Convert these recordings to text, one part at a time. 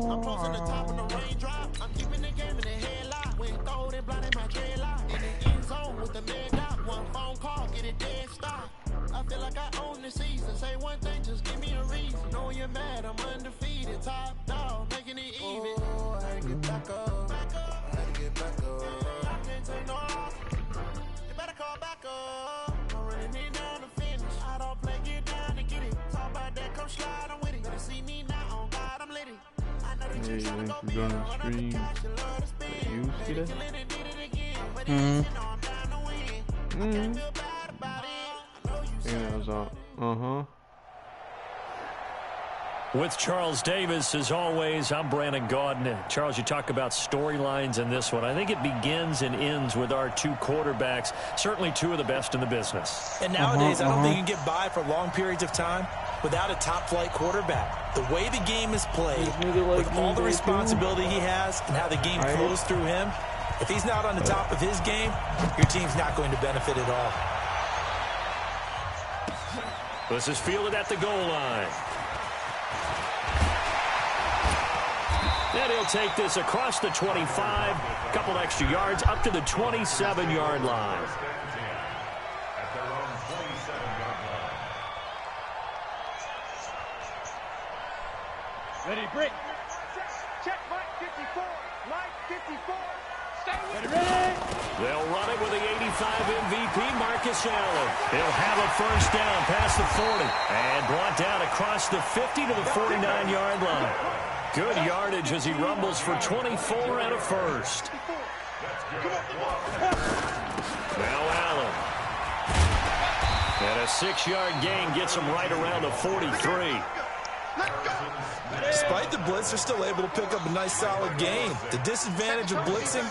I'm closing the top of the raindrop. I'm keeping the game in the headlock. When throw they blind in my dreadlock. In the end zone with the mad dot. One phone call, get it dead stop. I feel like I own the season. Say one thing, just give me a reason. Know you're mad, I'm undefeated. Top dog, making it even. Oh, I had to get back up. I had to get back up. I can't take no loss. You better call back up. I'm running it down to finish. I don't play, get down to get it. Talk about that, come slide, I'm with it. Better see me now, on God, I'm lit it. Yeah, you went to go on the stream. You see that? Yeah, that was all. With Charles Davis, as always, I'm Brandon Gaudin. Charles, you talk about storylines in this one. I think it begins and ends with our two quarterbacks, certainly two of the best in the business. And nowadays, I don't think you can get by for long periods of time without a top-flight quarterback. The way the game is played, with all the responsibility he has and how the game flows through him, if he's not on the top of his game, your team's not going to benefit at all. This is fielded at the goal line. And he'll take this across the 25, a couple extra yards, up to the 27-yard line. Ready, break. Check, Mike 54. Mike 54. Stay with it. They'll run it with the 85 MVP, Marcus Allen. He'll have a first down past the 40 and brought down across the 50 to the 49-yard line. Good yardage as he rumbles for 24 and a first. Now Allen. And a 6-yard gain gets him right around the 43. Despite the blitz, they're still able to pick up a nice, solid gain. The disadvantage of blitzing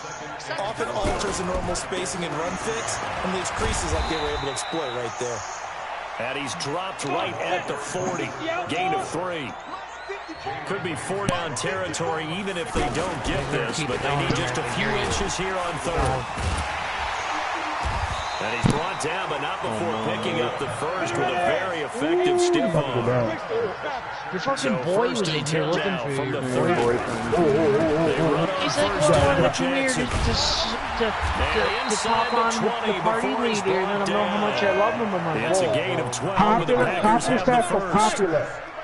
often alters the normal spacing and run fix and leaves creases like they were able to exploit right there. And he's dropped right at the 40. Gain of 3. Could be 4-down territory even if they don't get this, but they need just a few inches here on third. And he's brought down, but not before picking up the first with a very effective stiff arm. Your fucking boy was in here looking for you. He's like, well, I'm here to top on the party leader, and then I know how much I love him. It's a gain of 12 with the Packers have the first.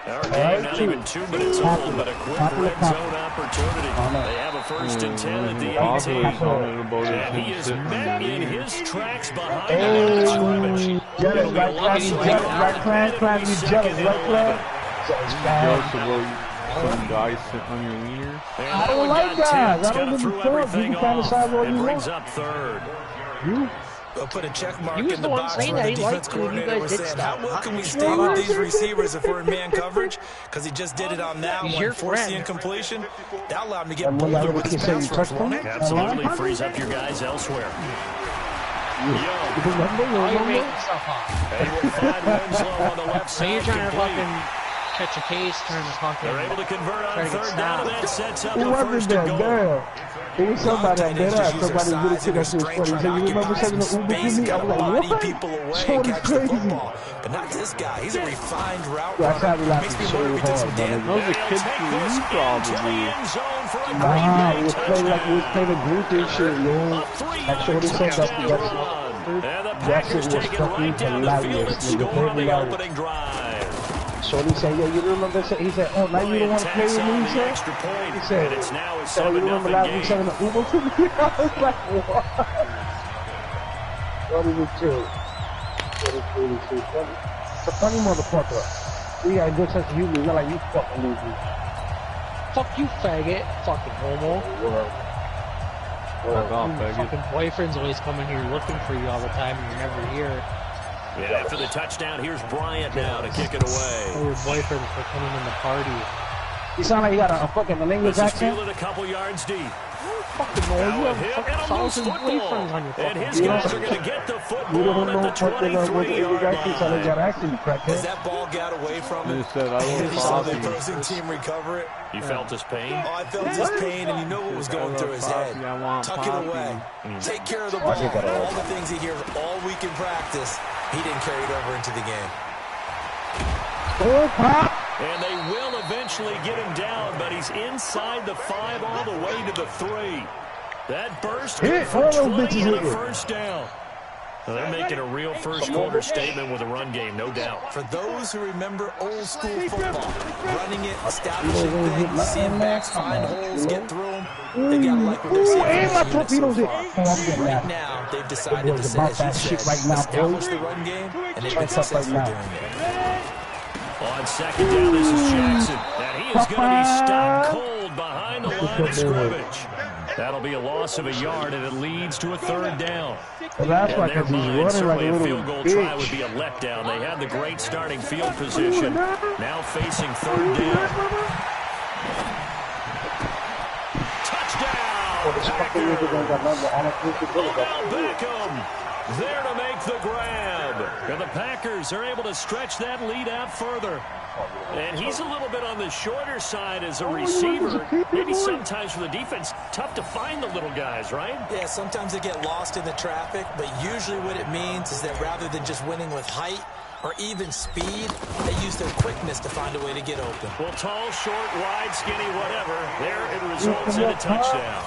Our game not even 2 minutes old, but a quick red zone opportunity. They have a first and 10 at the 18. And he is met in his tracks behind the line of scrimmage. Jealous, right clan, you jealous, right clan? Some guys sit on your wiener. I don't like guys. I don't give a fuck. You can kind of decide what you brings want. up third. You? They'll put a check mark He was in the the one box saying where that the he defense liked you. You coordinator guys was did saying, stuff. how well can we stay with these receivers if we're in man coverage? Because he just did it on that He's one, your forced the friend. incompletion. That allowed him to get bolder with his pass rush, won't it? Absolutely frees up your guys elsewhere. Oh, you're making stuff up. They will find Winslow on the left So side. you're trying to complete. fucking catch a case, trying to fucking... They're able to convert on try to get third down, and stopped. that sets up Who the was first it and there? goal. Damn. It was somebody that did that. Somebody really took that shit funny. So you remember taking the Uber to me? I was like, what? People away So and catch the crazy. football. But not this guy. He's a refined route Yeah, I tried to runner. laugh Makes at me so wonder if he took some hard, damage. Those are kids Take for this you, into the probably. end zone for a Nah, Green it Bay was playing like it was playing a group and shit, yo. Like Shorty said, touchdown that's run. And the that Packers shit was take it fucking right down the field and hilarious. score on the Hilarious. opening drive. Shorty said, yo, you remember? He said, oh, now you don't want to play with me, he said? Extra point, He said, and it's now a so you remember 7-0 last week game. selling the Uber to me? I was like, what? Shorty was chill. Shorty was chill. It's a funny motherfucker. We got a good sense of humor. We're like, you fucking losing. Fuck you, faggot. Fucking homo. Fuck off, Your faggot. fucking boyfriend's always coming here looking for you all the time, and you're never here. Yeah, after the touchdown, here's Bryant now to kick it away. Or your boyfriend for coming in the party. You sound like you got a fucking English This is accent. fielded a couple yards deep. Fucking know Now you with have him fucking and a loose 1,000 football. boyfriends on your And fucking his guys are going to get the You football don't at know the what the English 23-yard accent sound like. You got line. accent, you As crackhead. that ball got away from him, They said, I and will he saw the coffee. opposing team recover it. You felt his pain? Oh, I felt his pain, and you know what was going through his head. I want Tuck it poppy. away. Take care of the ball. All the things he hears all week in practice, he didn't carry it over into the game. Oh, pop! And they will eventually get him down, but he's inside the 5 all the way to the 3. That burst good for 20 and a first down. Well, they're making a real first-quarter statement with a run game, no doubt. For those who remember old-school football, running it, establishing things, seeing backs find holes, get through them, they got to like what they're seeing from this unit so far. Right now, they've decided to say, as you said, establish the run game, and they've been successful doing it. On second down, this is Jackson, and he is going to be stopped cold behind the line of scrimmage. That'll be a loss of a yard, and it leads to a third down. Well, that's like their mind, certainly a field goal try would be a letdown. They had the great starting field position. Now facing third down. Touchdown! Beckham there to make the grab. And the Packers are able to stretch that lead out further. And he's a little bit on the shorter side as a receiver. Maybe sometimes for the defense, tough to find the little guys, right? Yeah, sometimes they get lost in the traffic, but usually what it means is that rather than just winning with height or even speed, they use their quickness to find a way to get open. Well, tall, short, wide, skinny, whatever, there it results in a touchdown.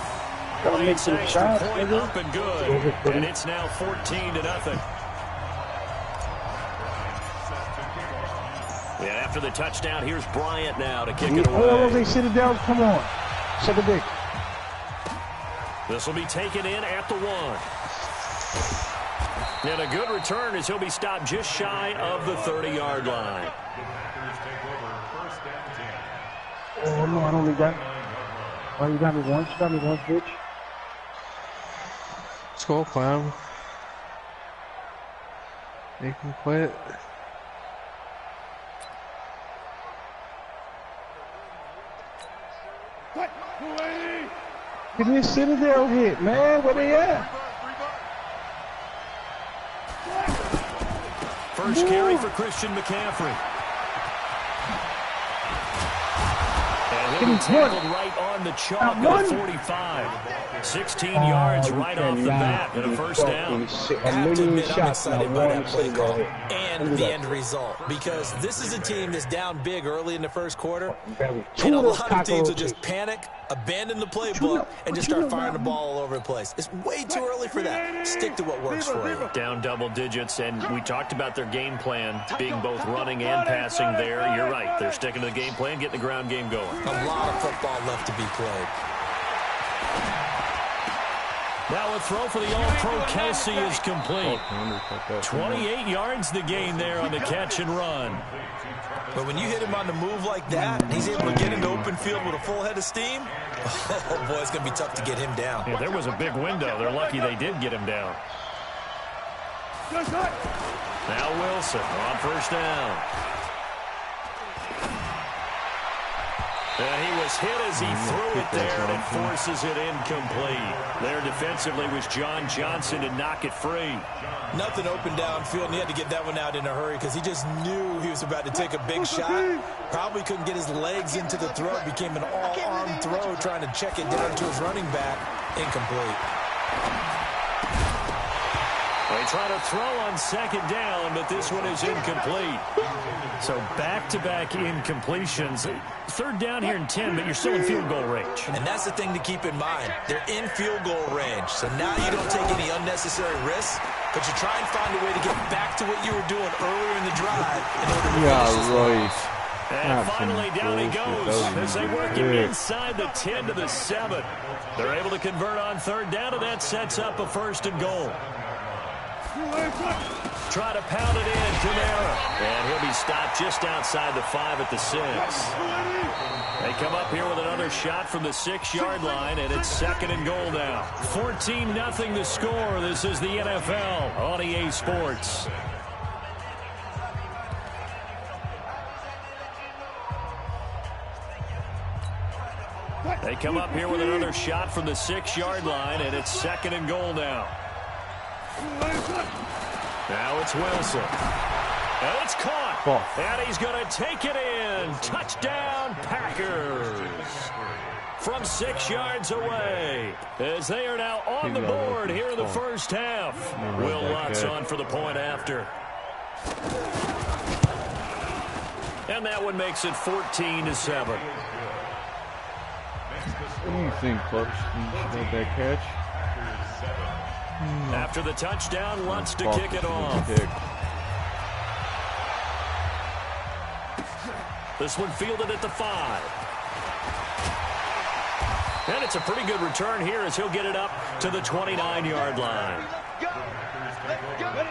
Well, it's an extra point up and good, and it's now 14-0. Yeah, after the touchdown, here's Bryant now to kick it away. Oh, they sit it down. Come on. Set the dick. This will be taken in at the 1. And a good return as he'll be stopped just shy of the 30-yard line. Oh, no, I don't need that. Oh, you got me once. You got me once, bitch. Let's go, clown. Make him quit. Give me a Citadel hit, man. Where they at? First carry for Christian McCaffrey. And he'll be tackled right on the chalk at the 45. 16 yards right off the bat and a first down. I have to admit, I'm excited by that play call and the end result, because this is a team that's down big early in the first quarter, and a lot of teams will just panic, abandon the playbook, and just start firing the ball all over the place. It's way too early for that. Stick to what works for you. Down double digits, and we talked about their game plan being both running and passing there. You're right. They're sticking to the game plan, getting the ground game going. A lot of football left to be played. Now a throw for the All-Pro Kelsey is complete. 28 yards the gain there on the catch and run. But when you hit him on the move like that, and he's able to get into open field with a full head of steam, oh boy, it's going to be tough to get him down. Yeah, there was a big window. They're lucky they did get him down. Now Wilson on first down. And he was hit as he threw it there, and it forces it incomplete. There defensively was John Johnson to knock it free. Nothing open downfield, and he had to get that one out in a hurry because he just knew he was about to take a big shot. Probably couldn't get his legs into the throw. It became an all-arm throw trying to check it down to his running back. Incomplete. They try to throw on second down, but this one is incomplete. So back-to-back incompletions. Third down here in 10, but you're still in field goal range. And that's the thing to keep in mind. They're in field goal range. So now you don't take any unnecessary risks, but you try and find a way to get back to what you were doing earlier in the drive in order to finish right. And finally down he goes as they work him inside the 10 to the 7. They're able to convert on third down, and that sets up a first and goal. Try to pound it in, Kamara. And he'll be stopped just outside the 5 at the 6. They come up here with another shot from the 6-yard line, and it's second and goal now. 14-0 the score. This is the NFL on EA Sports. They come up here with another shot from the 6-yard line, and it's second and goal now. Now it's Wilson. And it's caught. And he's going to take it in. Touchdown, Packers. From 6 yards away. As they are now on the board here in the first half. Will Lutz on for the point after. And that one makes it 14-7. What do you think, Clutch? You should have that catch? After the touchdown, wants to kick it off. This one fielded at the 5. And it's a pretty good return here as he'll get it up to the 29-yard line.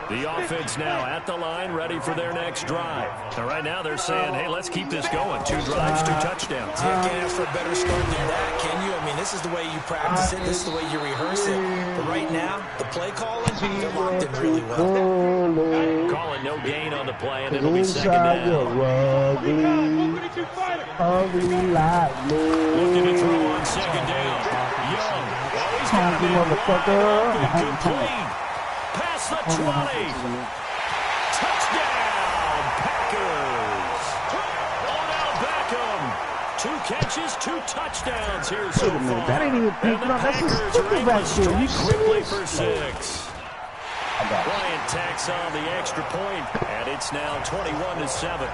The offense now at the line, ready for their next drive. And right now they're saying, hey, let's keep this going. 2 drives, 2 touchdowns. You can't ask for a better start than that, can you? I mean, this is the way you practice it. This is the way you rehearse it. But right now, the play calling, they're locked in really well. Calling no gain on the play, and it'll be second down. Looking to throw on second down. Young. Always got him. Complete. Past the 20. Touchdown, Packers. Odell Beckham. 2 catches, 2 touchdowns here so far. That ain't even and the Packers are able to strike quickly for 6. Bryant tacks on the extra point, and it's now 21-7.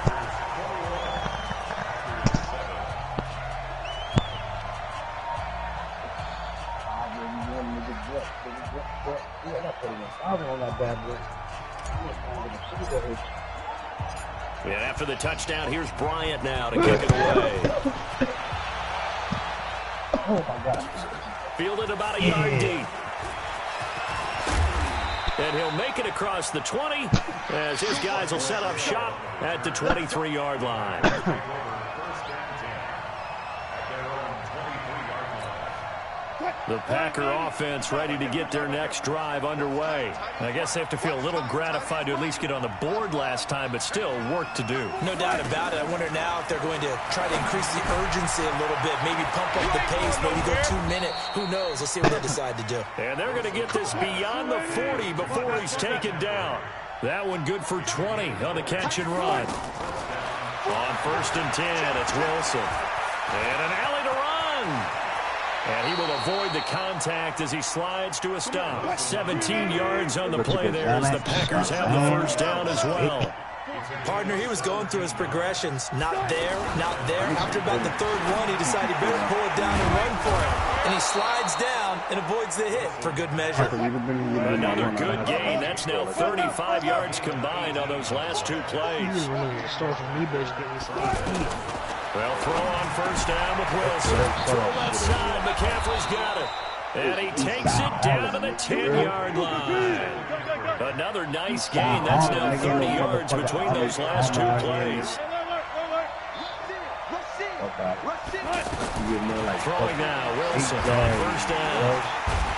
And after the touchdown, here's Bryant now to kick it away. Oh, my God. Fielded about a yard deep. And he'll make it across the 20 as his guys will set up shop at the 23-yard line. The Packer offense ready to get their next drive underway. I guess they have to feel a little gratified to at least get on the board last time, but still work to do. No doubt about it. I wonder now if they're going to try to increase the urgency a little bit, maybe pump up the pace, maybe go 2-minute. Who knows? Let's see what they decide to do. And they're going to get this beyond the 40 before he's taken down. That one good for 20 on the catch and run. On 1st and 10, it's Wilson. And an alley to run. And he will avoid the contact as he slides to a stop. 17 yards on the play there as the Packers have the first down as well. Partner, he was going through his progressions. Not there, not there. After about the 3rd one, he decided he better pull it down and run for it. And he slides down and avoids the hit for good measure. Another good gain. That's now 35 yards combined on those last 2 plays. Well, throw on 1st down with Wilson. Throw left side. McCaffrey's got it. And he takes it down to the 10-yard line. Another nice gain. That's now 30 yards between those last 2 plays. Throwing now, Wilson on 1st down.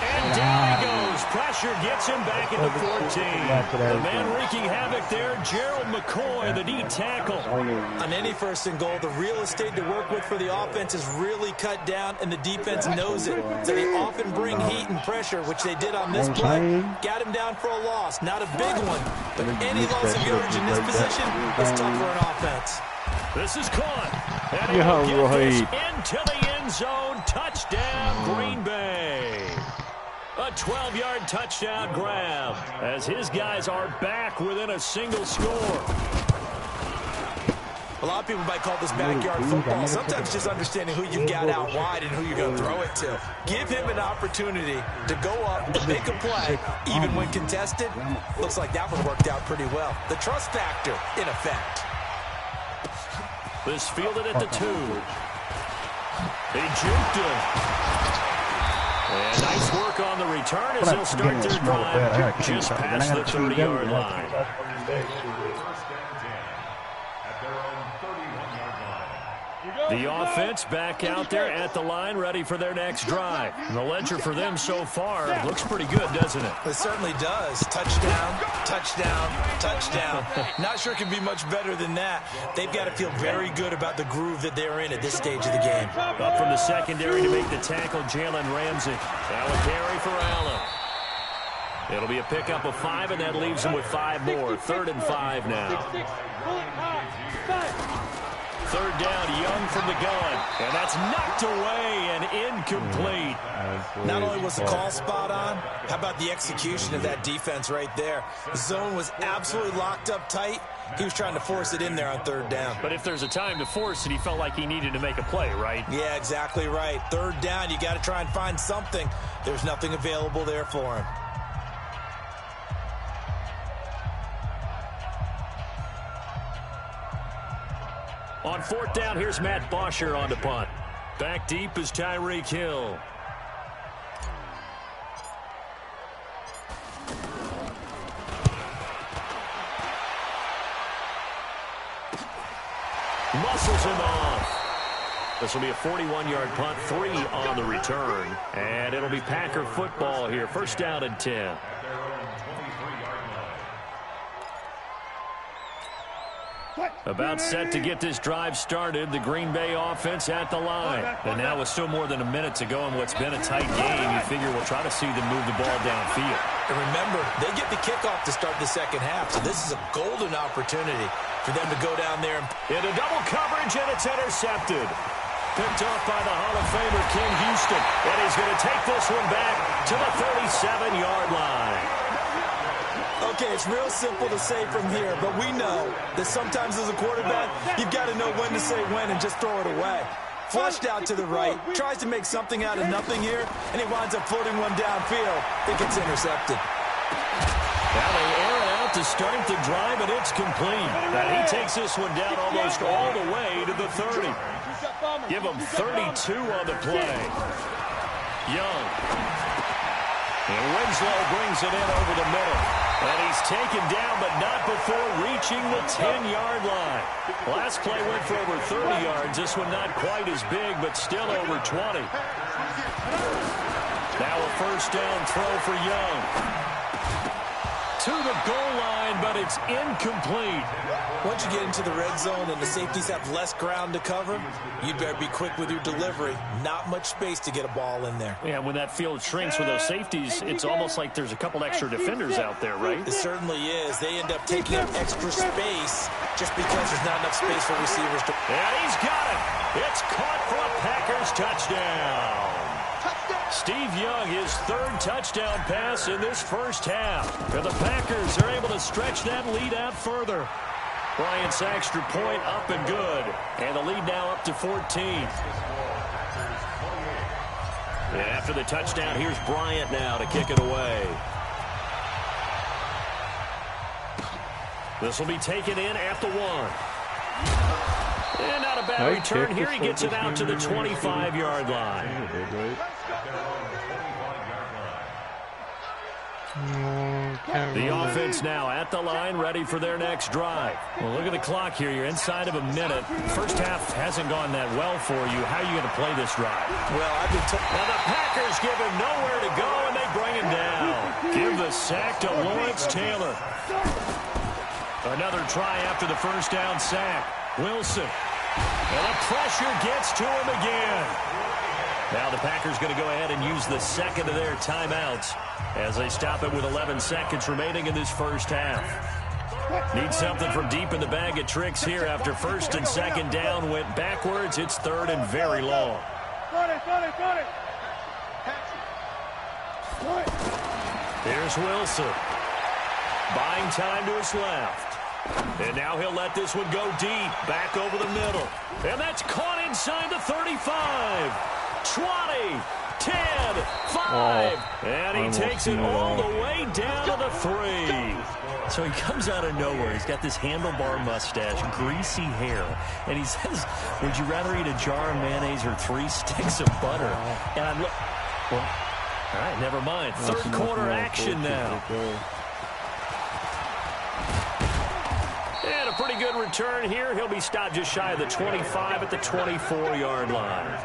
And down he goes. Pressure gets him back into 14. The man wreaking havoc there, Gerald McCoy, the D tackle. On any 1st and goal, the real estate to work with for the offense is really cut down, and the defense knows it. So they often bring heat and pressure, which they did on this play. Got him down for a loss. Not a big one, but any loss of yardage in this position is tough for an offense. This is caught. And he'll get this into the end zone. Touchdown, Green Bay. A 12-yard touchdown grab as his guys are back within a single score. A lot of people might call this backyard football. Sometimes just understanding who you've got out wide and who you're going to throw it to. Give him an opportunity to go up and make a play, even when contested. Looks like that one worked out pretty well. The trust factor in effect. This fielded at the 2. He juked him. And nice work on the return as they'll start their drive just past the 30-yard line. The offense back out there at the line, ready for their next drive. And the ledger for them so far looks pretty good, doesn't it? It certainly does. Touchdown, touchdown, touchdown. Not sure it can be much better than that. They've got to feel very good about the groove that they're in at this stage of the game. Up from the secondary to make the tackle, Jalen Ramsey. That will carry for Allen. It'll be a pickup of 5, and that leaves them with 5 more. 3rd and 5 now. 3rd down, Young from the gun. And that's knocked away and incomplete. Not only was the call spot on, how about the execution of that defense right there? The zone was absolutely locked up tight, He was trying to force it in there on 3rd down. But if there's a time to force it, he felt like he needed to make a play, right? Yeah, exactly right. 3rd down, you got to try and find something. There's nothing available there for him. On 4th down, here's Matt Bosher on the punt. Back deep is Tyreek Hill. Muscles him off. This will be a 41-yard punt, 3 on the return. And it'll be Packer football here. 1st down and 10. About set to get this drive started. The Green Bay offense at the line. And now with still more than a minute to go in what's been a tight game, you figure we'll try to see them move the ball downfield. And remember, they get the kickoff to start the 2nd half, so this is a golden opportunity for them to go down there. Into double coverage, and it's intercepted. Picked off by the Hall of Famer, King Houston. And he's going to take this one back to the 37-yard line. Okay, it's real simple to say from here, but we know that sometimes as a quarterback, you've got to know when to say when and just throw it away. Flushed out to the right, tries to make something out of nothing here, and he winds up floating one downfield. It gets intercepted. Now they air it out to start the drive, and it's complete. And he takes this one down almost all the way to the 30. Give him 32 on the play. Young. And Winslow brings it in over the middle. And he's taken down, but not before reaching the 10-yard line. Last play went for over 30 yards. This one not quite as big, but still over 20. Now a 1st down throw for Young. To the goal line, but it's incomplete. Once you get into the red zone and the safeties have less ground to cover, you better be quick with your delivery. Not much space to get a ball in there. Yeah, when that field shrinks with those safeties, it's almost like there's a couple extra defenders out there, right? It certainly is. They end up taking up extra space just because there's not enough space for receivers to... And he's got it. It's caught for a Packers touchdown. Steve Young, his 3rd touchdown pass in this 1st half. And the Packers are able to stretch that lead out further. Bryant's extra point up and good. And the lead now up to 14. And after the touchdown, here's Bryant now to kick it away. This will be taken in at the 1. And not a bad return here. He gets it out to the 25-yard line. The offense now at the line, ready for their next drive. Well, look at the clock here. You're inside of a minute. First half hasn't gone that well for you. How are you going to play this drive? Well, I've been told. Now the Packers give him nowhere to go, and they bring him down. Give the sack to Lawrence Taylor. Another try after the 1st down sack. Wilson. And the pressure gets to him again. Now the Packers going to go ahead and use the 2nd of their timeouts as they stop it with 11 seconds remaining in this 1st half. Need something from deep in the bag of tricks here after 1st and 2nd down went backwards. It's 3rd and very long. Here's Wilson. Buying time to his left. And now he'll let this one go deep, back over the middle. And that's caught inside the 35. 20, 10, 5. And he takes it all the way down to the 3. So he comes out of nowhere. He's got this handlebar mustache, greasy hair. And he says, would you rather eat a jar of mayonnaise or 3 sticks of butter? And I look, well, all right, never mind. 3rd quarter action now. And a pretty good return here. He'll be stopped just shy of the 25 at the 24-yard line.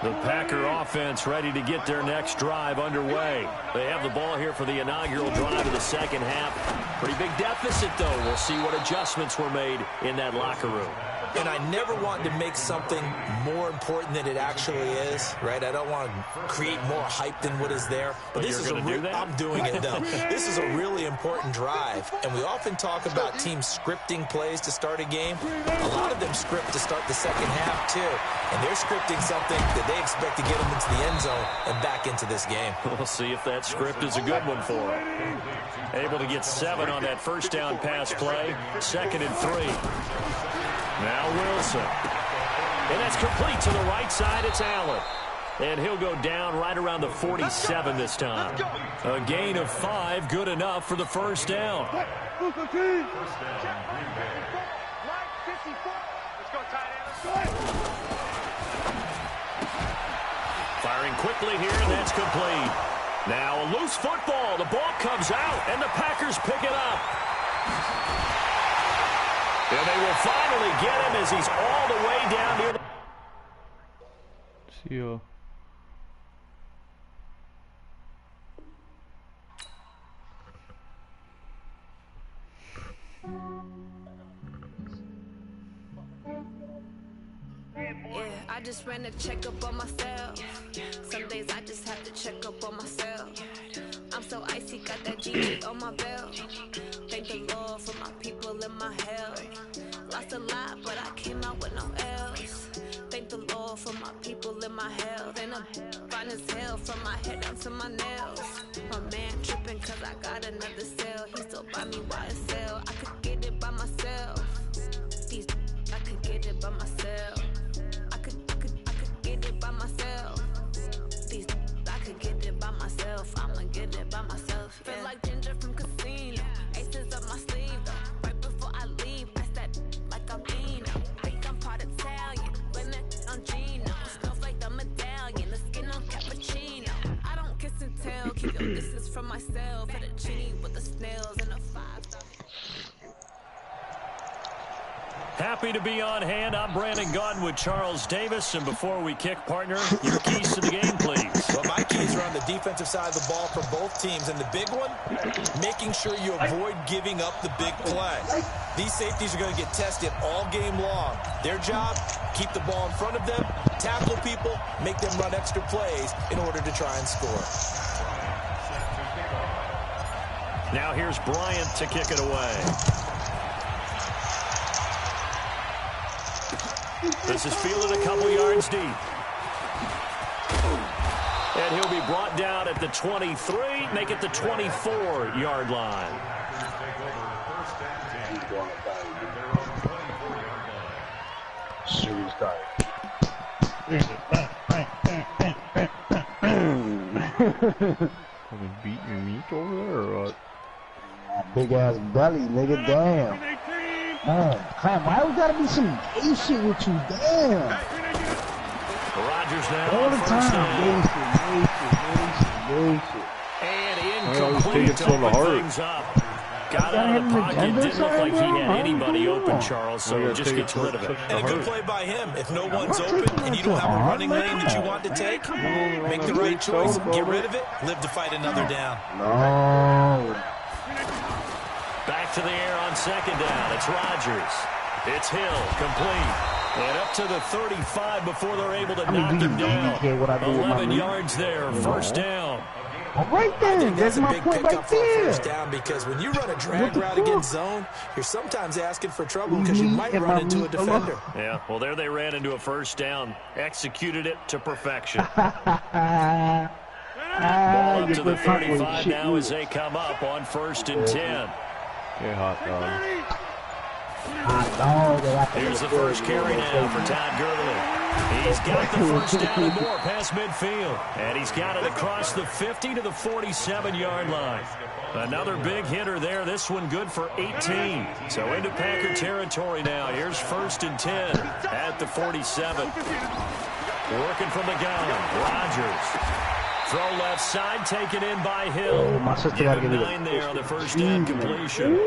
The Packer offense ready to get their next drive underway. They have the ball here for the inaugural drive of the 2nd half. Pretty big deficit, though. We'll see what adjustments were made in that locker room. And I never want to make something more important than it actually is, right? I don't want to create more hype than what is there. But this is I'm doing it, though. This is a really important drive. And we often talk about teams scripting plays to start a game. A lot of them script to start the second half, too. And they're scripting something that they expect to get them into the end zone and back into this game. We'll see if that script is a good one for them. Able to get 7 on that first down pass play. 2nd and 3. Now Wilson. And that's complete to the right side. It's Allen. And he'll go down right around the 47 this time. A gain of 5, good enough for the first down. Let's go, tight end. Firing quickly here, and that's complete. Now a loose football. The ball comes out, and the Packers pick it up. And they will finally get him as he's all the way down near the... See ya. Yeah, I just ran a checkup on myself. Some days I just have to check up on myself. I'm so icy, got that GG on my belt. Thank the Lord for my people and my health. Lost a lot, but I came out with no else. Thank the Lord for my people and my health. And I'm fine as hell from my head down to my nails. My man tripping cause I got another cell. He still buy me YSL. I could get it by myself. These I could get it by myself. I could get it by myself. These I could get it by myself. I'ma get it by myself. Yeah. Feel like Ginger from Casino. Aces up my sleeve though. Right before I leave, pass that like I'm Dino. Think I'm part Italian. Blame that on Gino. Smells like the medallion. The skin on cappuccino. I don't kiss and tell. Keep your distance from myself. Fettuccine with the snails and a 5-star. Happy to be on hand. I'm Brandon Gaudin with Charles Davis. And before we kick, partner, your keys to the game, please. Well, my keys are on the defensive side of the ball for both teams. And the big one, making sure you avoid giving up the big play. These safeties are going to get tested all game long. Their job, keep the ball in front of them, tackle people, make them run extra plays in order to try and score. Now here's Bryant to kick it away. This is fielded a couple yards deep. And he'll be brought down at the 23, make it the 24-yard line. Serious guy. Fucking beat your meat over there or what? Big ass belly, nigga, damn. Clam, why we gotta be some gay shit with you? Damn. Rodgers now all the time. Gay shit. And incomplete to open things up. Got out of the pocket. Didn't look like he had anybody open, Charles, so he just gets rid of it. And a good play by him. If no one's open and you don't have a running lane that you want to take, make the right choice, get rid of it, live to fight another down. No. Back to the air on second down. It's Rodgers. It's Hill, complete. And up to the 35 before they're able to knock him down. 11 yards there, first down. Right there. I think that's a my big point pickup right for a there. first down because when you run a drag route against zone, you're sometimes asking for trouble because you might run into a defender. Yeah, well, there they ran into a first down. Executed it to perfection. Ball up to the 35 now as they come up on 1st and 10. Yeah, hot dog. Here's the first carry now for Todd Gurley. He's got the first down and more past midfield. And he's got it across the 50 to the 47-yard line. Another big hitter there. This one good for 18. So into Packer territory now. Here's 1st and 10 at the 47. Working from the gun. Rodgers. Throw left side, taken in by Hill. My sister got to give me 9 there on the first down completion.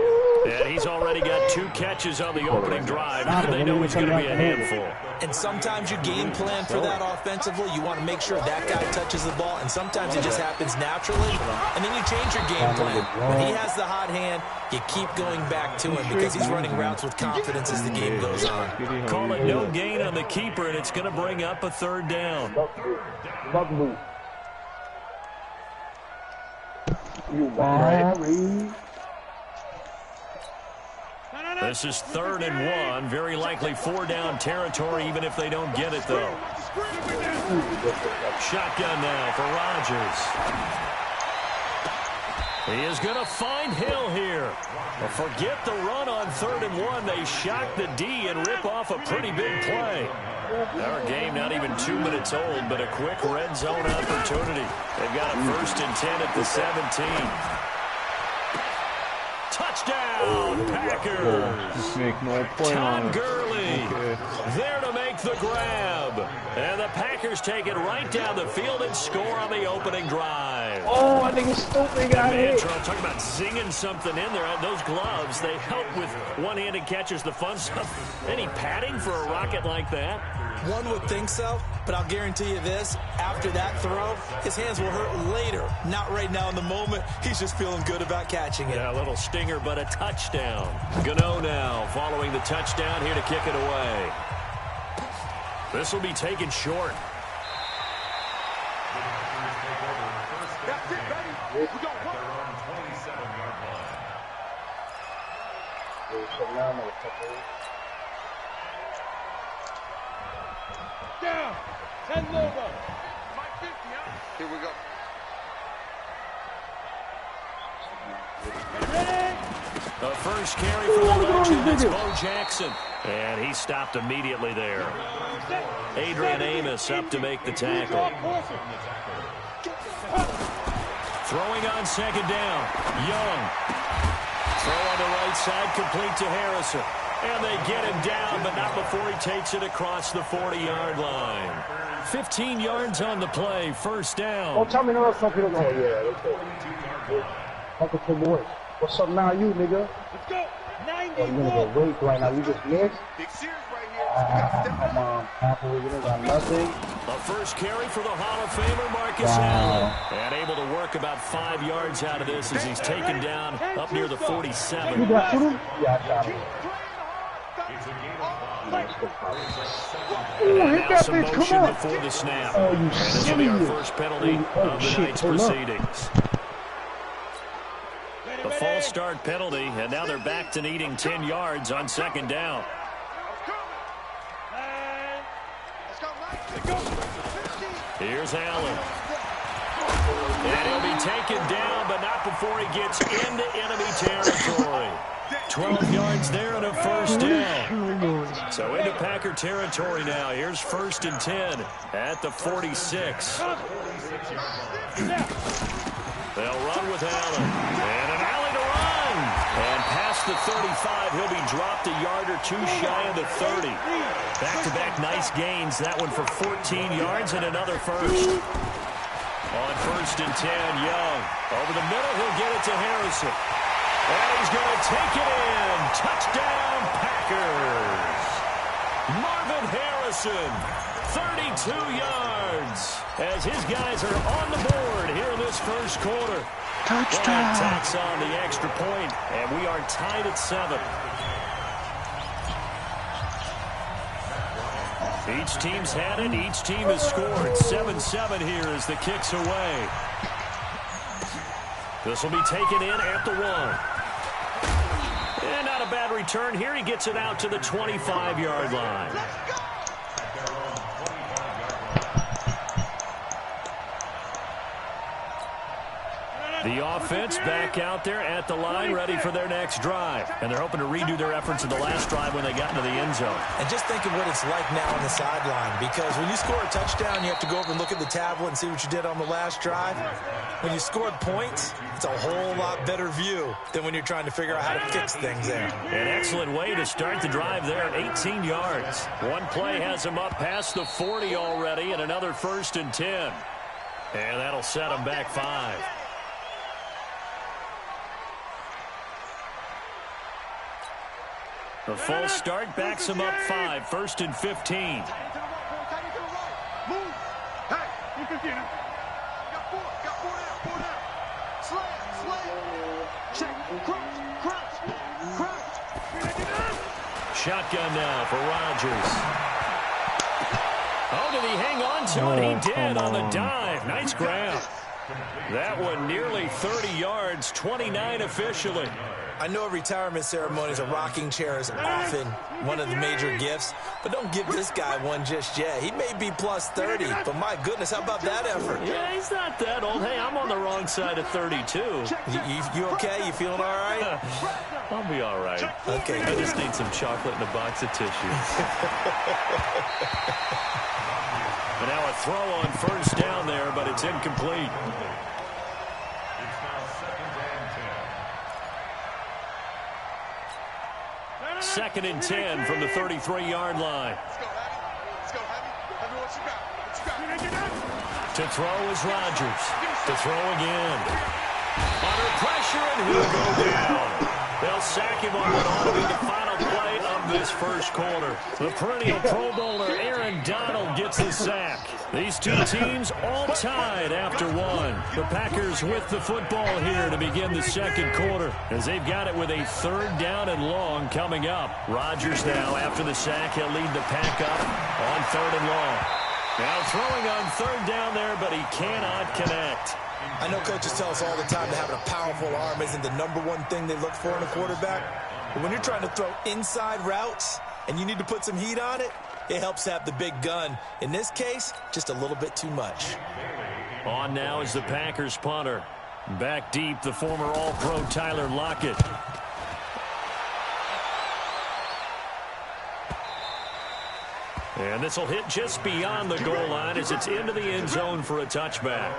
And he's already got 2 catches on the opening drive. They know he's going to be a handful. And sometimes you game plan for that offensively. You want to make sure that guy touches the ball, and sometimes it just happens naturally. And then you change your game plan. When he has the hot hand, you keep going back to him because he's running routes with confidence as the game goes on. Call it no gain on the keeper, and it's going to bring up a 3rd down. This is 3rd and 1. Very likely 4-down territory, even if they don't get it, though. Shotgun now for Rodgers. He is going to find Hill here. Well, forget the run on 3rd and 1. They shock the D and rip off a pretty big play. Our game not even 2 minutes old, but a quick red zone opportunity. They've got a 1st and 10 at the 17. Touchdown, Packers. Todd Gurley there to make the grab. And the Packers take it right down the field and score on the opening drive. Oh, I think it's stupid, guy. Talking about zinging something in there. Those gloves, they help with one-handed catches, the fun stuff. Any padding for a rocket like that? One would think so, but I'll guarantee you this. After that throw, his hands will hurt later. Not right now in the moment. He's just feeling good about catching it. Yeah, a little stinger, but a touchdown. Gano now following the touchdown here to kick it away. This will be taken short. That's it, baby. We got 27-yard line. Down. 10 logo. Mike 50, huh? Here we go. The first carry for the Legend, it's Bo Jackson. And he stopped immediately there. Adrian Amos up to make the tackle. Throwing on 2nd down. Young. Throw on the right side, complete to Harrison. And they get him down, but not before he takes it across the 40-yard line. 15 yards on the play, 1st down. Don't tell me no other people go, yeah, okay. Uncle boy. What's up now, you, nigga? Let's go. 91. Oh, you're gonna go wait right now. You just missed? Big series right here. Come on, Apple, you don't got nothing. A first carry for the Hall of Famer, Marcus Allen. And able to work about 5 yards out of this as he's taken down up near the 47. You got him? Yeah, I got him. And now some motion before the snap. And this will be our first penalty of the night's proceedings. The false start penalty, and now they're back to needing 10 yards on 2nd down. Here's Allen. And he'll be taken down, but not before he gets into enemy territory. 12 yards there and a 1st down. So into Packer territory now. Here's 1st and 10 at the 46. They'll run with Allen. And an alley to run. And past the 35, he'll be dropped a yard or 2 shy of the 30. Back-to-back nice gains. That one for 14 yards and another 1st. On 1st and 10, Young. Over the middle, he'll get it to Harrison. And he's going to take it in. Touchdown, Packers. Marvin Harrison, 32 yards. As his guys are on the board here in this 1st quarter. Touchdown. Tacks on the extra point, and we are tied at 7. Each team's had it. Each team has scored. 7-7 here as the kick's away. This will be taken in at the 1. And not a bad return here. He gets it out to the 25-yard line. The offense back out there at the line, ready for their next drive. And they're hoping to redo their efforts of the last drive when they got into the end zone. And just think of what it's like now on the sideline, because when you score a touchdown, you have to go over and look at the tablet and see what you did on the last drive. When you scored points, it's a whole lot better view than when you're trying to figure out how to fix things there. An excellent way to start the drive there at 18 yards. One play has him up past the 40 already, and another 1st and 10. And that'll set him back 5. The false start backs him up 5, 1st and 15. Shotgun now for Rodgers. Oh, did he hang on to it? He did on the dive. Nice grab. That one nearly 30 yards, 29 officially. I know retirement ceremonies, a rocking chair is often one of the major gifts, but don't give this guy one just yet. He may be plus 30, but my goodness, how about that effort? Yeah, he's not that old. Hey, I'm on the wrong side of 32. You okay? You feeling all right? I'll be all right. Okay. I just need some chocolate and a box of tissues. And now a throw on 1st down there, but it's incomplete. Second and 10 from the 33-yard line. To throw is Rodgers. To throw again. Under pressure, and he'll go down. They'll sack him on what ought to be the final play of this first quarter. The perennial Pro Bowler Aaron Donald gets the sack. These two teams all tied after one. The Packers with the football here to begin the second quarter, as they've got it with a 3rd down and long coming up. Rodgers now, after the sack, he'll lead the pack up on 3rd and long. Now throwing on 3rd down there, but he cannot connect. I know coaches tell us all the time that having a powerful arm isn't the #1 thing they look for in a quarterback. But when you're trying to throw inside routes and you need to put some heat on it, it helps have the big gun. In this case, just a little bit too much. On now is the Packers punter. Back deep, the former All-Pro Tyler Lockett. And this will hit just beyond the goal line as it's into the end zone for a touchback.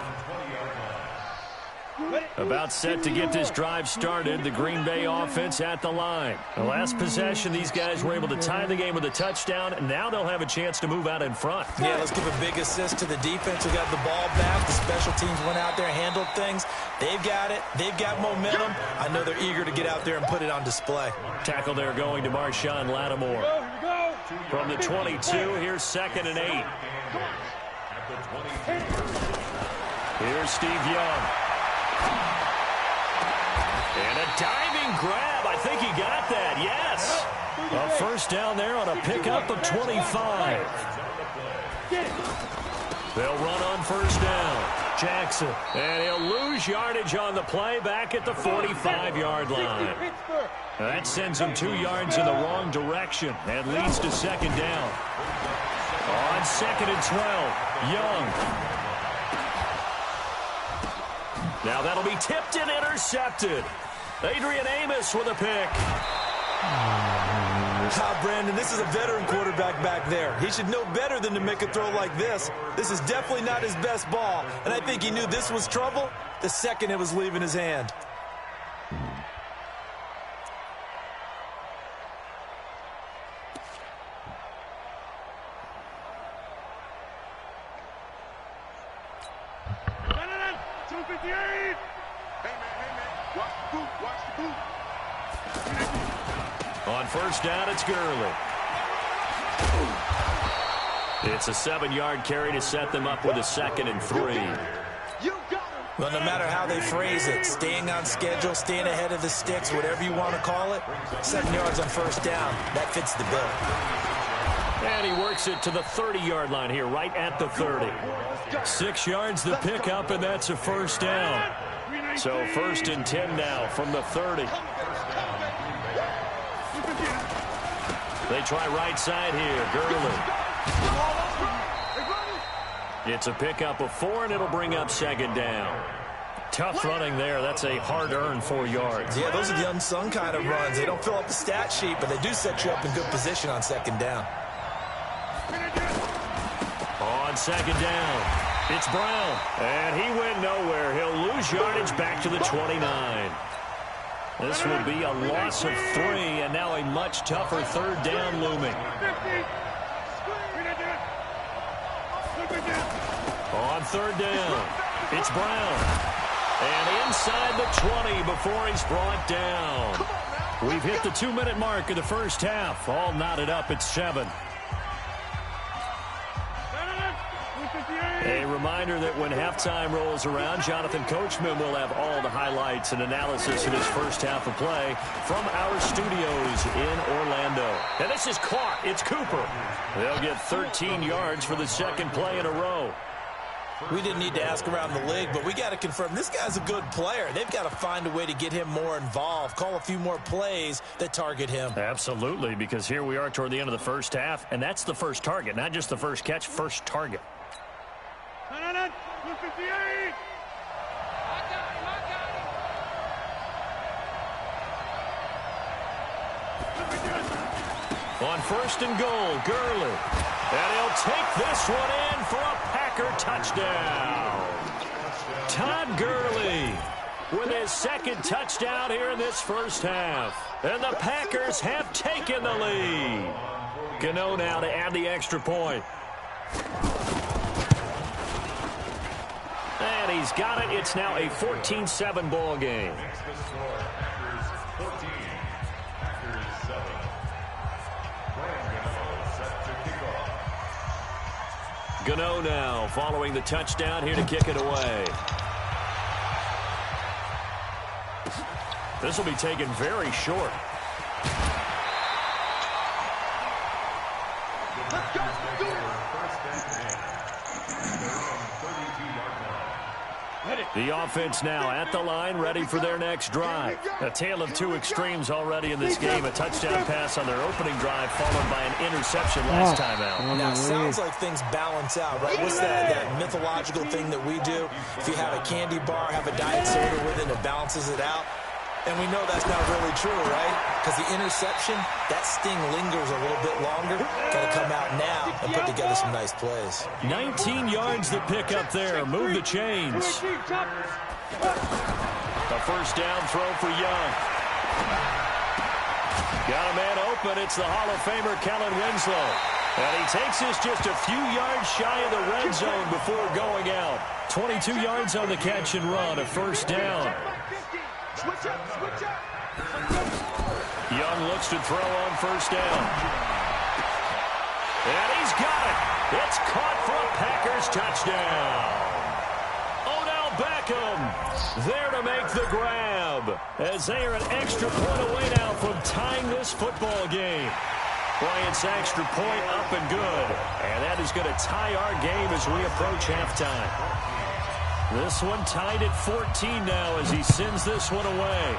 About set to get this drive started, the Green Bay offense at the line. The last possession, these guys were able to tie the game with a touchdown, and now they'll have a chance to move out in front. Yeah, let's give a big assist to the defense who got the ball back. The special teams went out there and handled things. They've got it. They've got momentum. I know they're eager to get out there and put it on display. Tackle there going to Marshawn Lattimore. From the 22, here's 2nd and 8. Here's Steve Young. And a diving grab. I think he got that. Yes. A 1st down there on a pickup of 25. They'll run on 1st down. Jackson. And he'll lose yardage on the play back at the 45-yard line. That sends him 2 yards in the wrong direction and leads to 2nd down. On 2nd and 12, Young. Now that'll be tipped and intercepted. Adrian Amos with a pick. Brandon, this is a veteran quarterback back there. He should know better than to make a throw like this. This is definitely not his best ball, and I think he knew this was trouble the second it was leaving his hand. On 1st down, it's Gurley. It's a 7-yard carry to set them up with a 2nd and 3. Well, no matter how they phrase it, staying on schedule, staying ahead of the sticks, whatever you want to call it, 7 yards on 1st down, that fits the bill. And he works it to the 30-yard line here, right at the 30. 6 yards the pickup, and that's a 1st down. So 1st and 10 now from the 30. They try right side here. Gurley. It's a pickup of 4, and it'll bring up 2nd down. Tough running there. That's a hard-earned 4 yards. Yeah, those are the unsung kind of runs. They don't fill up the stat sheet, but they do set you up in good position on 2nd down. On 2nd down, it's Brown. And he went nowhere. He'll lose yardage back to the 29. This will be a loss of 3, and now a much tougher 3rd down looming. On 3rd down, it's Brown. And inside the 20 before he's brought down. We've hit the 2-minute mark of the first half. All knotted up at 7. A reminder that when halftime rolls around, Jonathan Coachman will have all the highlights and analysis of his first half of play from our studios in Orlando. And this is caught. It's Cooper. They'll get 13 yards for the second play in a row. We didn't need to ask around the league, but we got to confirm this guy's a good player. They've got to find a way to get him more involved, call a few more plays that target him. Absolutely, because here we are toward the end of the first half, and that's the first target, not just the first catch, first target. On first and goal, Gurley. And he'll take this one in for a Packer touchdown. Todd Gurley with his second touchdown here in this first half. And the Packers have taken the lead. Gano now to add the extra point. And he's got it. It's now a 14-7 ball game. Gano now following the touchdown here to kick it away. This will be taken very short. The offense now at the line, ready for their next drive. A tale of two extremes already in this game. A touchdown pass on their opening drive, followed by an interception last time out. Now, it sounds like things balance out, right? What's that mythological thing that we do? If you have a candy bar, have a diet soda with it, it balances it out. And we know that's not really true, right? Because the interception, that sting lingers a little bit longer. Got to come out now and put together some nice plays. 19 yards to pick up there. Move the chains. A first down throw for Young. Got a man open. It's the Hall of Famer Kellen Winslow. And he takes this just a few yards shy of the red zone before going out. 22 yards on the catch and run. A first down. Young looks to throw on first down. And he's got it. It's caught for a Packers touchdown. Odell Beckham there to make the grab as they are an extra point away now from tying this football game. Bryant's extra point up and good. And that is going to tie our game as we approach halftime. This one tied at 14 now as he sends this one away.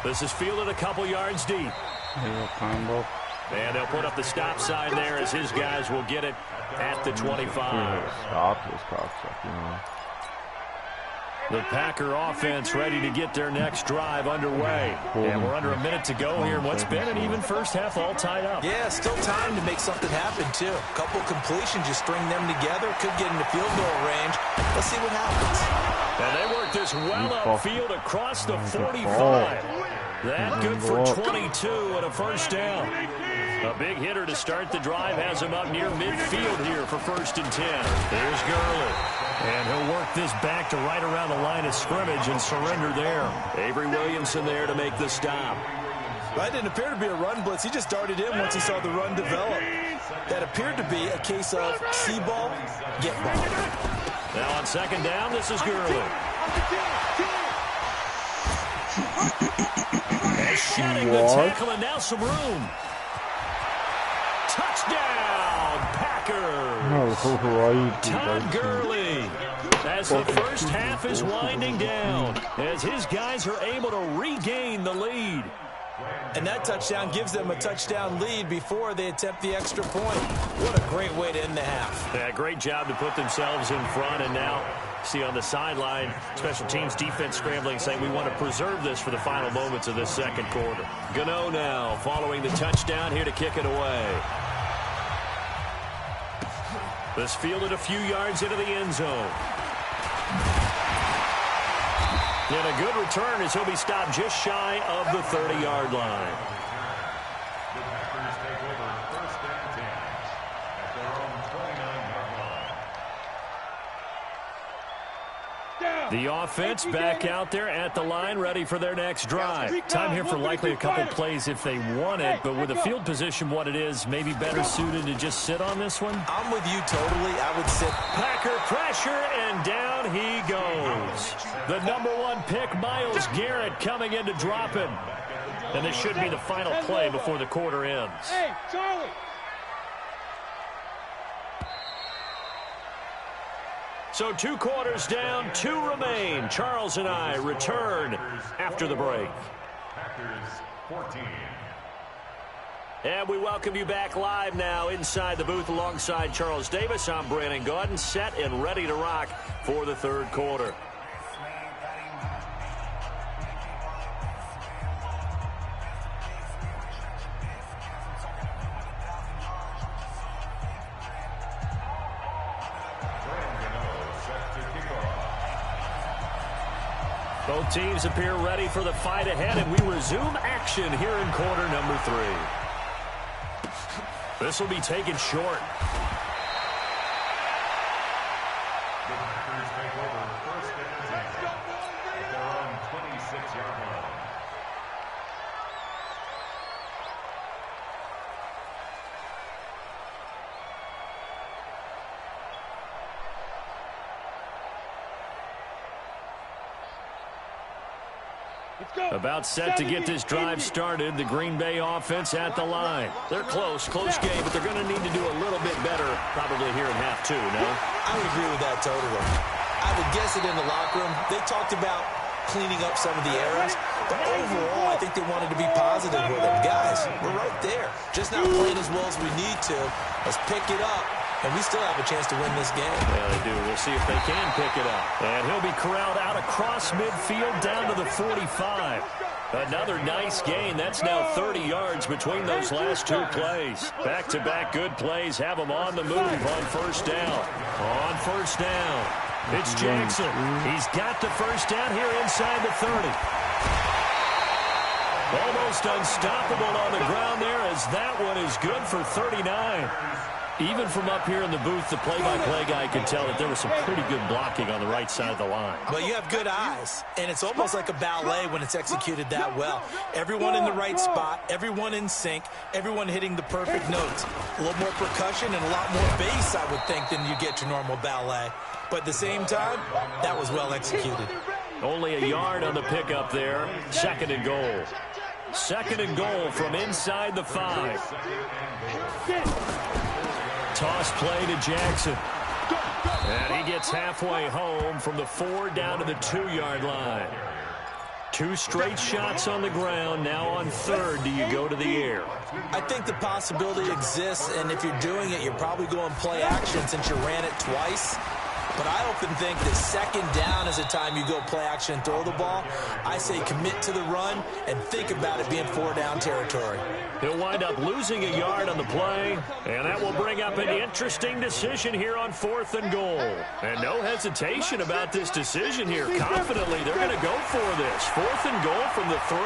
This is fielded a couple yards deep. And they'll put up the stop sign there as his guys will get it at the 25. Stop this cocksucker. The Packer offense ready to get their next drive underway. And we're under a minute to go here in what's been an even first half all tied up. Yeah, still time to make something happen, too. A couple completions, you string them together. Could get into field goal range. Let's see what happens. And they work this well upfield across the 45. That good for 22 and a first down. A big hitter to start the drive has him up near midfield here for first and 10. Here's Gurley. And he'll work this back to right around the line of scrimmage and surrender there. Avery Williamson there to make the stop. That didn't appear to be a run blitz. He just darted in once he saw the run develop. That appeared to be a case of see ball, get ball. Now on second down, this is Gurley. And shedding the tackle and now some room. Touchdown, Packers. Todd Gurley as the first half is winding down as his guys are able to regain the lead. And that touchdown gives them a touchdown lead before they attempt the extra point. What a great way to end the half. Yeah, great job to put themselves in front. And now, see on the sideline, special teams defense scrambling, saying we want to preserve this for the final moments of this second quarter. Gano now following the touchdown here to kick it away. This fielded a few yards into the end zone. And a good return as he'll be stopped just shy of the 30-yard line. The Packers take over first and 10 at their own 29-yard line. The offense back out there at the line, ready for their next drive. Time here for likely a couple plays if they want it, but with the field position what it is, maybe better suited to just sit on this one? I'm with you totally. I would sit. Packer pressure, and down he goes. The #1 pick, Myles Garrett, coming in to drop him. And this should be the final play before the quarter ends. Hey, Charlie. So 2 quarters down, 2 remain. Charles and I return after the break. Packers 14. And we welcome you back live now inside the booth alongside Charles Davis. I'm Brandon Gaudin, set and ready to rock for the third quarter. Both teams appear ready for the fight ahead, and we resume action here in quarter number 3. This will be taken short. The Packers take over first and 10 at their own 26-yard line. About set to get this drive started. The Green Bay offense at the line. They're close game, but they're going to need to do a little bit better probably here in half 2, no? I would agree with that totally. I would guess it in the locker room. They talked about cleaning up some of the errors, but overall, I think they wanted to be positive with it. Guys, we're right there. Just not playing as well as we need to. Let's pick it up, and we still have a chance to win this game. Yeah, they do. We'll see if they can pick it up. And he'll be corralled out across midfield down to the 45. Another nice gain. That's now 30 yards between those last 2 plays. Back-to-back good plays have them on the move on first down. On first down, it's Jackson. He's got the first down here inside the 30. Almost unstoppable on the ground there as that one is good for 39. Even from up here in the booth, the play-by-play guy could tell that there was some pretty good blocking on the right side of the line. Well, you have good eyes, and it's almost like a ballet when it's executed that well. Everyone in the right spot, everyone in sync, everyone hitting the perfect notes. A little more percussion and a lot more bass, I would think, than you get to normal ballet. But at the same time, that was well executed. Only a yard on the pickup there. 2nd and goal. 2nd and goal from inside the 5. Toss play to Jackson. And he gets halfway home from the 4 down to the 2-yard line. 2 straight shots on the ground. Now on 3rd, do you go to the air? I think the possibility exists, and if you're doing it, you're probably going play action since you ran it twice. But I often think that 2nd down is the time you go play action and throw the ball. I say commit to the run and think about it being 4-down territory. He'll wind up losing a yard on the play, and that will bring up an interesting decision here on 4th and goal. And no hesitation about this decision here. Confidently, they're going to go for this. 4th and goal from the 3.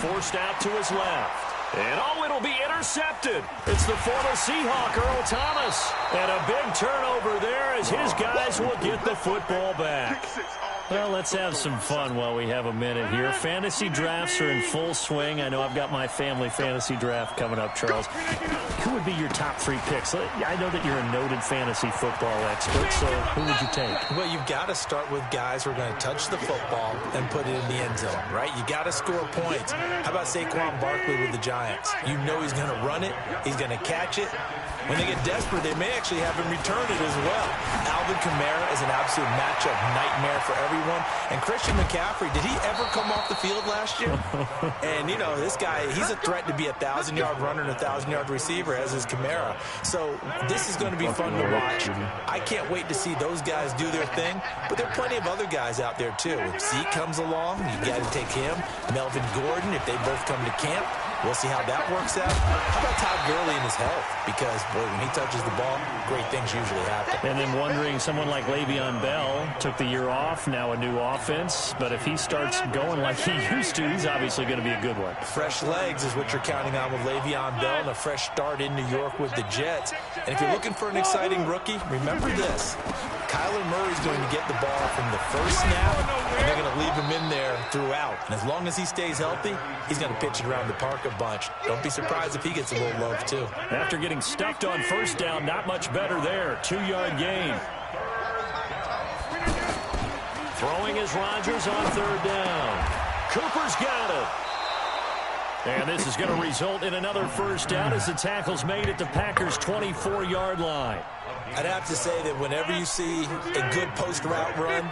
Forced out to his left. And oh, it'll be intercepted. It's the former Seahawk, Earl Thomas. And a big turnover there as his guys will get the football back. Well, let's have some fun while we have a minute here. Fantasy drafts are in full swing. I know I've got my family fantasy draft coming up, Charles. Who would be your top 3 picks? I know that you're a noted fantasy football expert, so who would you take? Well, you've got to start with guys who are going to touch the football and put it in the end zone, right? You got to score points. How about Saquon Barkley with the Giants? You know he's going to run it. He's going to catch it. When they get desperate, they may actually have him return it as well. Alvin Kamara is an absolute matchup nightmare for everyone. And Christian McCaffrey, did he ever come off the field last year? And, you know, this guy, he's a threat to be a 1,000-yard runner and a 1,000-yard receiver, as is Kamara. So this is going to be fun to watch. I can't wait to see those guys do their thing. But there are plenty of other guys out there, too. If Zeke comes along, you got to take him. Melvin Gordon, if they both come to camp. We'll see how that works out. How about Todd Gurley and his health? Because, boy, when he touches the ball, great things usually happen. And then wondering, someone like Le'Veon Bell took the year off, now a new offense. But if he starts going like he used to, he's obviously going to be a good one. Fresh legs is what you're counting on with Le'Veon Bell and a fresh start in New York with the Jets. And if you're looking for an exciting rookie, remember this. Kyler Murray's going to get the ball from the first snap, and they're going to leave him in there throughout. And as long as he stays healthy, he's going to pitch it around the park a bunch. Don't be surprised if he gets a little love, too. After getting stuffed on first down, not much better there. 2-yard gain. Throwing is Rodgers on third down. Cooper's got it. And this is going to result in another first down as the tackle's made at the Packers' 24-yard line. I'd have to say that whenever you see a good post route run,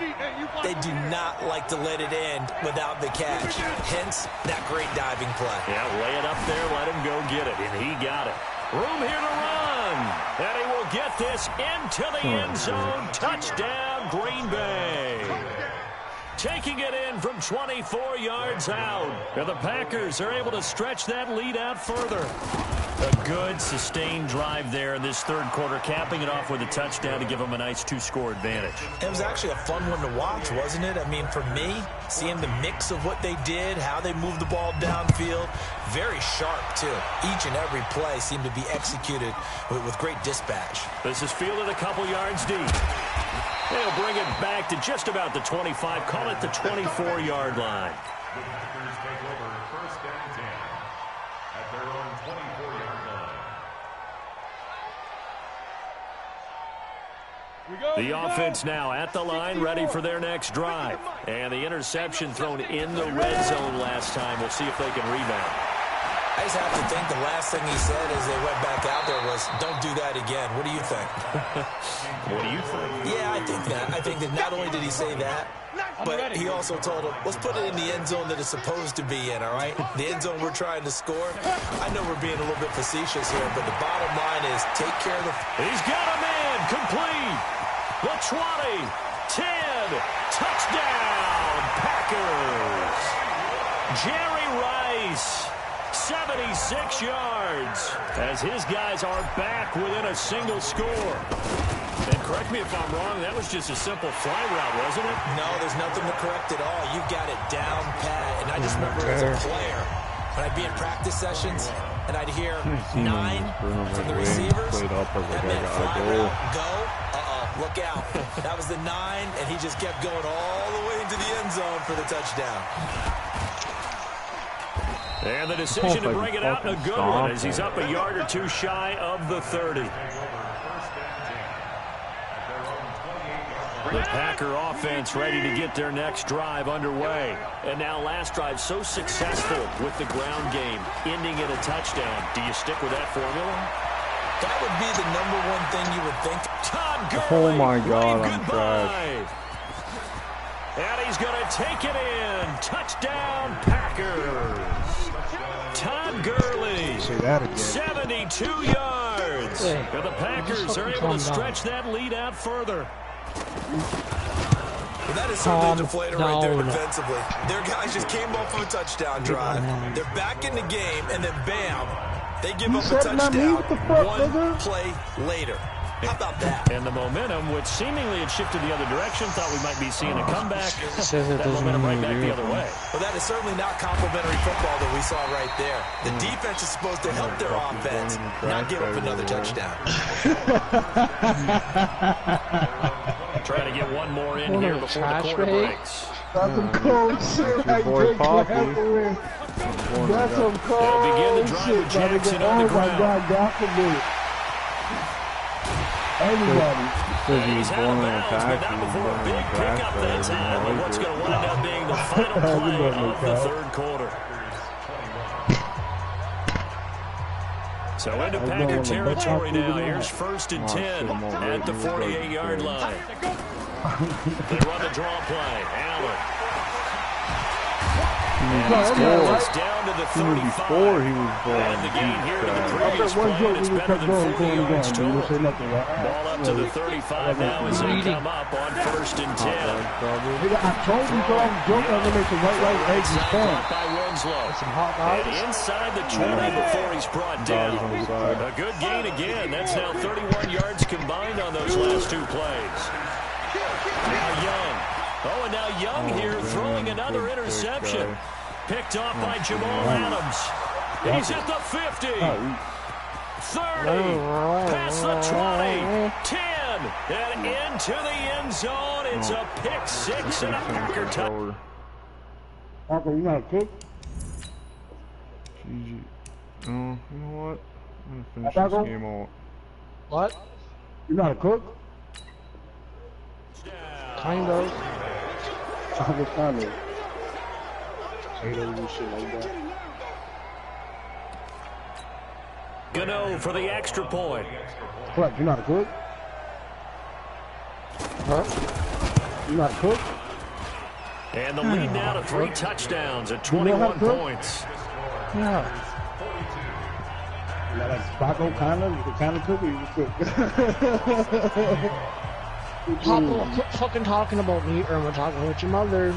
they do not like to let it end without the catch. Hence, that great diving play. Yeah, lay it up there, let him go get it, and he got it. Room here to run, and he will get this into the end zone. Touchdown, Green Bay. Taking it in from 24 yards out. And the Packers are able to stretch that lead out further. A good, sustained drive there in this third quarter, capping it off with a touchdown to give them a nice 2-score advantage. It was actually a fun one to watch, wasn't it? I mean, for me, seeing the mix of what they did, how they moved the ball downfield, very sharp, too. Each and every play seemed to be executed with great dispatch. This is fielded a couple yards deep. They'll bring it back to just about the 25, call it the 24-yard line. The Packers take over first and 10 at their own 24-yard line. The offense now at the line, ready for their next drive. And the interception thrown in the red zone last time. We'll see if they can rebound. I just have to think the last thing he said as they went back out there was, don't do that again. What do you think? What do you think? Yeah, I think that. I think that not only did he say that, but he also told him, let's put it in the end zone that it's supposed to be in, all right? The end zone we're trying to score. I know we're being a little bit facetious here, but the bottom line is take care of the... He's got a man complete. The 20, 10, touchdown, Packers. Jerry Rice. 76 yards as his guys are back within a single score. And correct me if I'm wrong, that was just a simple fly route, wasn't it? No, there's nothing to correct at all. You've got it down pat. And I just remember as a player, when I'd be in practice sessions, and I'd hear 9 from the receivers, and then fly route, go, look out. That was the 9, and he just kept going all the way into the end zone for the touchdown. And the decision to bring it out in a good one as he's up a yard or two shy of the 30. The Packer offense ready to get their next drive underway. And now last drive so successful with the ground game, ending in a touchdown. Do you stick with that formula? That would be the #1 thing you would think. Todd Gurley. Oh my God, I'm trash. And he's going to take it in. Touchdown, Packers. Todd Gurley. Say that again. 72 yards. And the Packers are able to stretch that lead out further. Well, that is certainly a deflator right there defensively. Their guys just came off of a touchdown drive. They're back in the game, and then bam, they give up a touchdown one play later. How about that? And the momentum, which seemingly had shifted the other direction, thought we might be seeing a comeback. That momentum right back the other way. Well, that is certainly not complimentary football that we saw right there. The defense is supposed to help their offense, not give up another touchdown. Trying to get one more in here before the quarter breaks. That's some cold shit. That's some cold shit. They'll begin the drive with Jackson on the ground. Oh my God, definitely. Everybody. He's out of bounds, but not before a big pickup that time of what's going to wind up being the final play of the third quarter. So into Packer territory now. Here's 1st and 10 at the 48-yard line. They run the draw play. Allen. It's down to the 35. And the gain here to the previous play, and it's better than 40 yards total. Ball up to the 35 now as they come up on 1st and 10. I told you don't jump underneath the right leg. By Winslow. And inside the 20 before he's brought down. A good gain again. That's now 31 yards combined on those last two plays. Now Young. Oh, and now Young here throwing another interception. Picked off by Jamal Adams. He's at the 50. 30. Past the 20. 10. one. And into the end zone. It's a pick six and a Packer touchdown. Parker, you not a cook? GG. You know what? I'm gonna finish this game off. What? You not a cook? Kind of. Kind of. Hate all this shit like that. Gano for the extra point. What? You not a cook? Huh? You not a cook? And the lead now to 3 touchdowns at 21 points. Yeah. Like Baco kind of, you kind of cook or you cook? Fucking talking about me, or am I talking about your mother?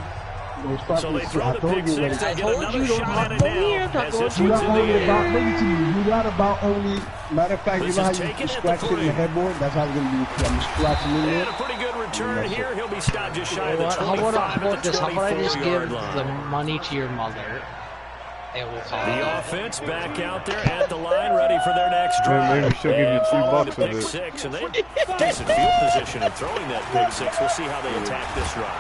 So they throw the pick six. They get another shot at it now. As this You one's in the air. You got about only. Matter of fact, you know how you scratch it in the headboard? That's how it's going to be. I'm scratching in there. And a pretty good return here. He'll be stopped just shy of the 25 How at the about I just give 24-yard line. the money to your mother? The offense back out there at the line, ready for their next drive. Maybe she'll give you $3 pick of it. six, and they decent field position in throwing that pick six. We'll see how they attack this drive.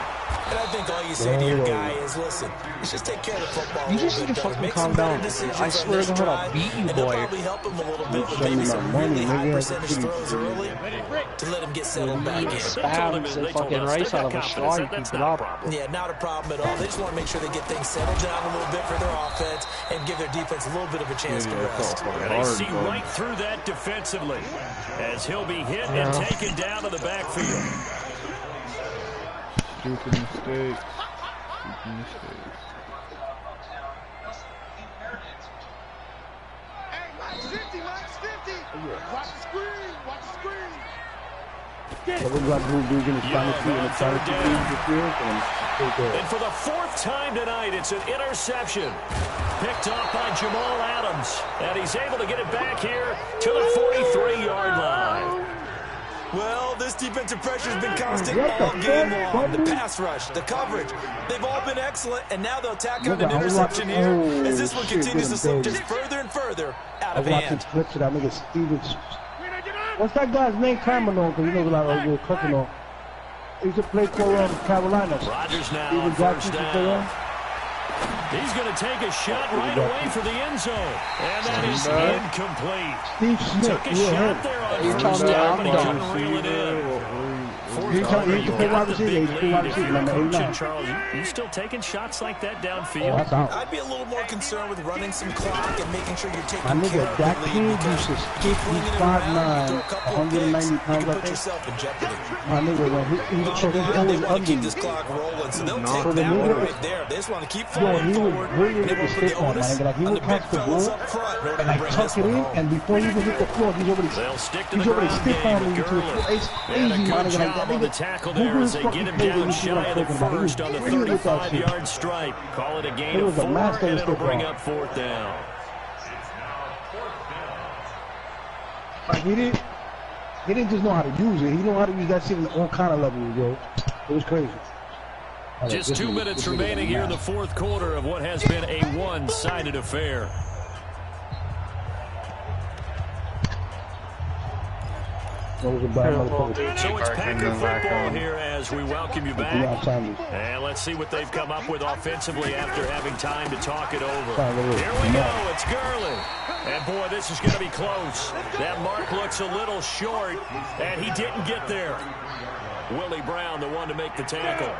And I think all you say to your guy is, listen, let's just take care of the football. You just need to fucking calm down. I swear to God, I'll beat you, boy. And they'll probably help him a little bit with maybe some really high percentage throws early to let him get settled back in. Spams and fucking rice out of a straw, you keep it up. Yeah, not a problem at all. They just want to make sure they get things settled down a little bit for their offense and give their defense a little bit of a chance to rest. And they see right through that defensively as he'll be hit and taken down to the backfield. Stupid mistakes. Hey, Mike's 50, Mike's 50. Watch the screen, watch the screen. And for the 4th time tonight, it's an interception. Picked off by Jamal Adams. And he's able to get it back here to the 43-yard line. Well, this defensive pressure has been constant all game long. The pass rush, the coverage, they've all been excellent, and now they'll tack on an interception here as this one continues to slip just further and further out of hand. What's that guy's name? Cameron, because he knows a lot of good cooking on. He used to play for Carolina. Rodgers now on first down. He's going to take a shot right away for the end zone. And that is incomplete. Took a shot there on first down, but he couldn't reel it in. Charles, you still taking shots like that downfield? I'd be a little more concerned with running some clock and making sure you're taking care of the lead, because keep swinging it around, throw a couple of picks, you can put yourself in jeopardy. They want to keep this clock rolling, so they'll take that one right there. They just want to keep falling forward, and they want to put the onus on the big fellas up front in order to bring this one home. And before you even hit the floor, They'll stick to the ground game with Gurley. And a good job on the tackle there as they get him down shy of the first on the 35-yard stripe. Call it a gain of 4, and it'll bring up 4th down. He didn't just know how to use it. He knew how to use that shit in all kind of levels, yo. It was crazy. Just 2 minutes remaining here in the 4th quarter of what has been a one-sided affair. So it's Packer football here as we welcome you back. And let's see what they've come up with offensively after having time to talk it over. Here we go. It's Gurley. And, boy, this is going to be close. That mark looks a little short, and he didn't get there. Willie Brown, the one to make the tackle.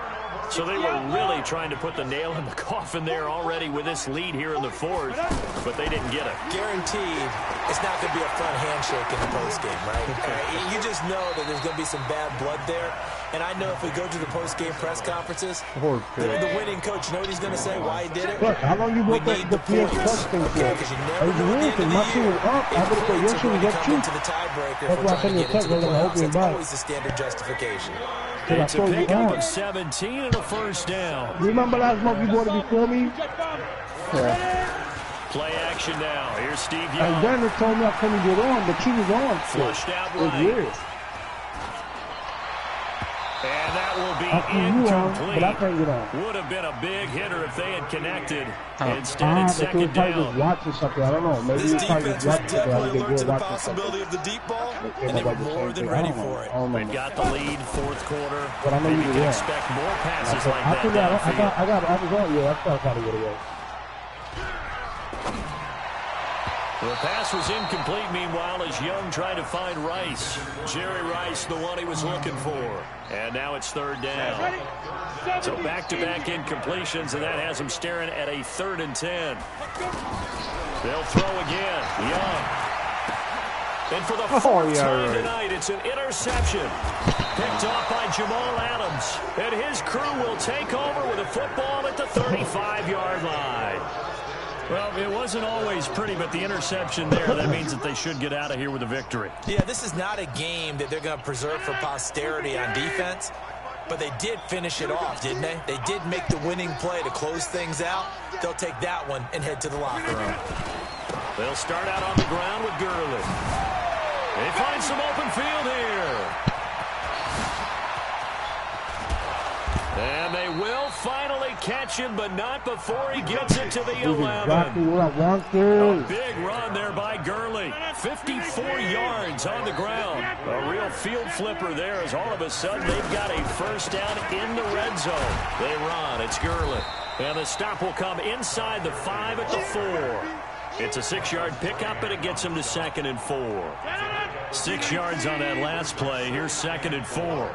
So they were really trying to put the nail in the coffin there already with this lead here in the 4th, but they didn't get it. Guaranteed, it's not going to be a fun handshake in the postgame, right? You just know that there's going to be some bad blood there. And I know if we go to the postgame press conferences, the winning coach, you know what he's going to say, why he did it? Look, how long you worked at the PS Plus thing for? Because you never know at the end of the year if points are going to come into the tiebreaker if we're trying to get into the playoffs. That's always the standard justification. It's a pickup of 17 and a first down. Remember last month you bought it before me? Play action now. Here's Steve Young. And Dennis told me I couldn't get on, but she was on. Flushed out right. And that will be incomplete. Would have been a big hitter if they had connected. Instead, it's second down. Watching something, I don't know. Maybe this defense was definitely alert to the possibility of the deep ball, and they were more than ready for it. They've got the lead, fourth quarter. Maybe you can expect more passes like that downfield. I thought I got to get away. The pass was incomplete, meanwhile, as Young tried to find Rice. Jerry Rice, the one he was looking for. And now it's third down. So back-to-back incompletions, and that has him staring at a 3rd and 10. They'll throw again. Young. And for the fourth time tonight, it's an interception. Picked off by Jamal Adams. And his crew will take over with a football at the 35-yard line. Well, it wasn't always pretty, but the interception there, that means that they should get out of here with a victory. Yeah, this is not a game that they're going to preserve for posterity on defense, but they did finish it off, didn't they? They did make the winning play to close things out. They'll take that one and head to the locker room. They'll start out on the ground with Gurley. They find some open field here. And they will finally catch him, but not before he gets it to the 11. A big run there by Gurley. 54 yards on the ground. A real field flipper there as all of a sudden they've got a first down in the red zone. They run. It's Gurley. And the stop will come inside the 5 at the 4. It's a 6-yard pickup, and it gets him to 2nd and 4. 6 yards on that last play. Here's 2nd and 4.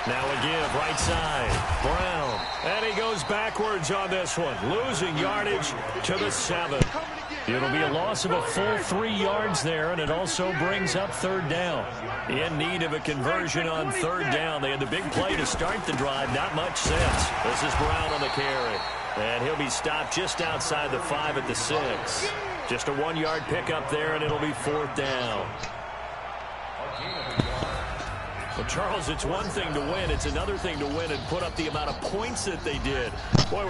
Now a give, right side, Brown. And he goes backwards on this one, losing yardage to the 7. It'll be a loss of a full 3 yards there, and it also brings up 3rd down. In need of a conversion on 3rd down. They had the big play to start the drive, not much sense. This is Brown on the carry. And he'll be stopped just outside the 5 at the 6. Just a 1-yard pickup there, and it'll be 4th down. Well, Charles, it's one thing to win. It's another thing to win and put up the amount of points that they did. Boy,